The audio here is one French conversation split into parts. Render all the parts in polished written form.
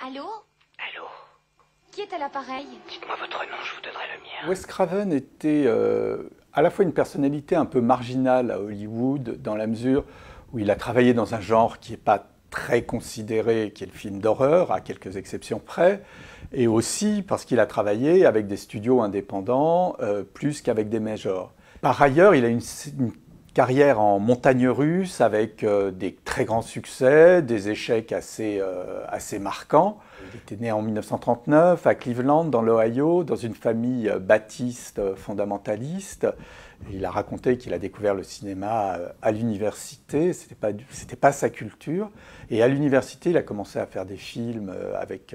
Allô? Allô? Qui est à l'appareil? Dites-moi votre nom, je vous donnerai le mien. Wes Craven était à la fois une personnalité un peu marginale à Hollywood, dans la mesure où il a travaillé dans un genre qui n'est pas très considéré, qui est le film d'horreur, à quelques exceptions près, et aussi parce qu'il a travaillé avec des studios indépendants plus qu'avec des majors. Par ailleurs, il a une carrière en montagne russe avec des très grands succès, des échecs assez marquants. Il était né en 1939 à Cleveland, dans l'Ohio, dans une famille baptiste fondamentaliste. Il a raconté qu'il a découvert le cinéma à l'université, c'était pas sa culture. Et à l'université, il a commencé à faire des films avec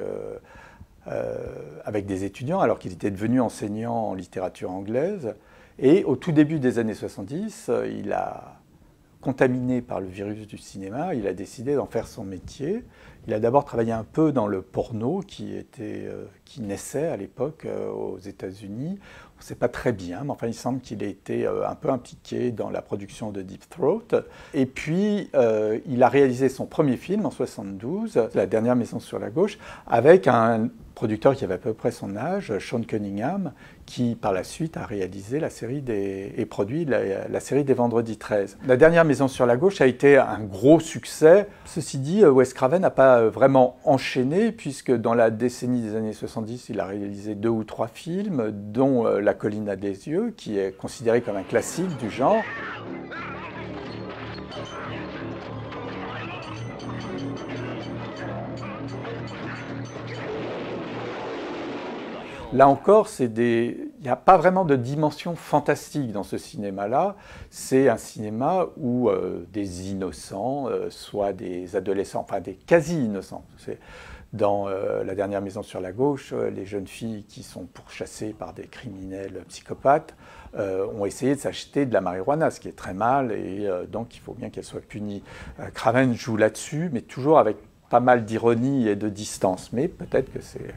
des étudiants, alors qu'il était devenu enseignant en littérature anglaise. Et au tout début des années 70, il a contaminé par le virus du cinéma, il a décidé d'en faire son métier. Il a d'abord travaillé un peu dans le porno qui naissait à l'époque aux États-Unis. On ne sait pas très bien, mais enfin il semble qu'il ait été un peu impliqué dans la production de Deep Throat. Et puis il a réalisé son premier film en 1972, La dernière maison sur la gauche, avec un producteur qui avait à peu près son âge, Sean Cunningham, qui par la suite a réalisé et produit la série des Vendredis 13. La dernière maison sur la gauche a été un gros succès. Ceci dit, Wes Craven n'a pas vraiment enchaîné, puisque dans la décennie des années 70, il a réalisé 2 ou 3 films, dont La colline a des yeux, qui est considéré comme un classique du genre. Là encore, il n'y a pas vraiment de dimension fantastique dans ce cinéma-là. C'est un cinéma où des innocents, soit des adolescents, enfin des quasi-innocents. Dans La dernière maison sur la gauche, les jeunes filles qui sont pourchassées par des criminels psychopathes ont essayé de s'acheter de la marijuana, ce qui est très mal, et donc il faut bien qu'elles soient punies. Craven joue là-dessus, mais toujours avec pas mal d'ironie et de distance. Mais peut-être que c'est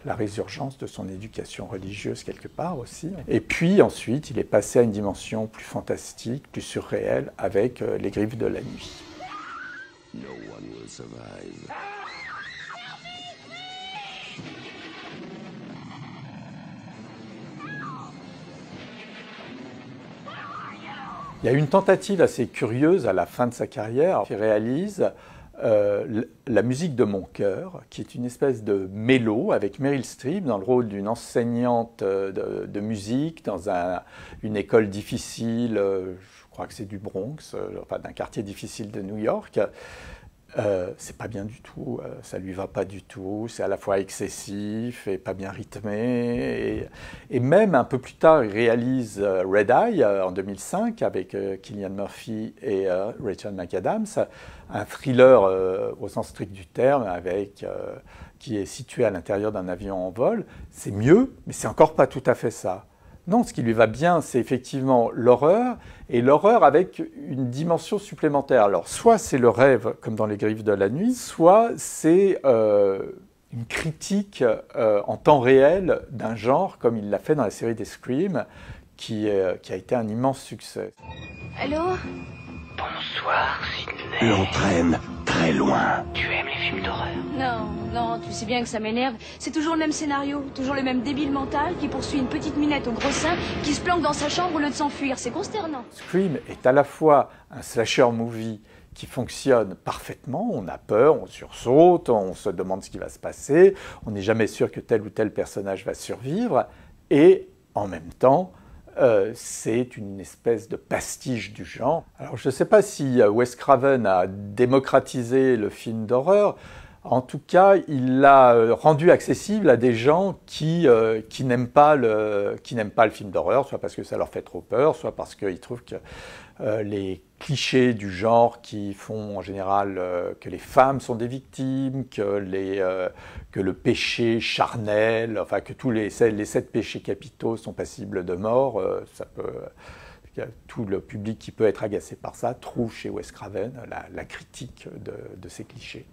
la résurgence de son éducation religieuse quelque part aussi. Et puis ensuite, il est passé à une dimension plus fantastique, plus surréelle, avec Les griffes de la nuit. No one will survive. Il y a une tentative assez curieuse à la fin de sa carrière. Il réalise La musique de mon cœur, qui est une espèce de mélo avec Meryl Streep dans le rôle d'une enseignante de musique dans une école difficile, je crois que c'est du Bronx, enfin d'un quartier difficile de New York. C'est pas bien du tout, ça lui va pas du tout, c'est à la fois excessif et pas bien rythmé. Et même un peu plus tard, il réalise Red Eye en 2005 avec Cillian Murphy et Rachel McAdams, un thriller au sens strict du terme, qui est situé à l'intérieur d'un avion en vol. C'est mieux, mais c'est encore pas tout à fait ça. Non, ce qui lui va bien, c'est effectivement l'horreur, et l'horreur avec une dimension supplémentaire. Alors, soit c'est le rêve, comme dans Les griffes de la nuit, soit c'est une critique en temps réel d'un genre, comme il l'a fait dans la série des Scream, qui a été un immense succès. Allô? Bonsoir, Sidney. L'entraîne très loin. Tu aimes les films d'horreur? Non, tu sais bien que ça m'énerve. C'est toujours le même scénario, toujours le même débile mental qui poursuit une petite minette au gros sein qui se planque dans sa chambre au lieu de s'enfuir. C'est consternant. Scream est à la fois un slasher movie qui fonctionne parfaitement, on a peur, on sursaute, on se demande ce qui va se passer, on n'est jamais sûr que tel ou tel personnage va survivre, et en même temps, c'est une espèce de pastiche du genre. Alors je ne sais pas si Wes Craven a démocratisé le film d'horreur. En tout cas, il l'a rendu accessible à des gens qui n'aiment pas le film d'horreur, soit parce que ça leur fait trop peur, soit parce qu'ils trouvent que les clichés du genre qui font en général que les femmes sont des victimes, que le péché charnel, enfin que tous les 7 péchés capitaux sont passibles de mort, tout le public qui peut être agacé par ça trouve chez Wes Craven la critique de ces clichés.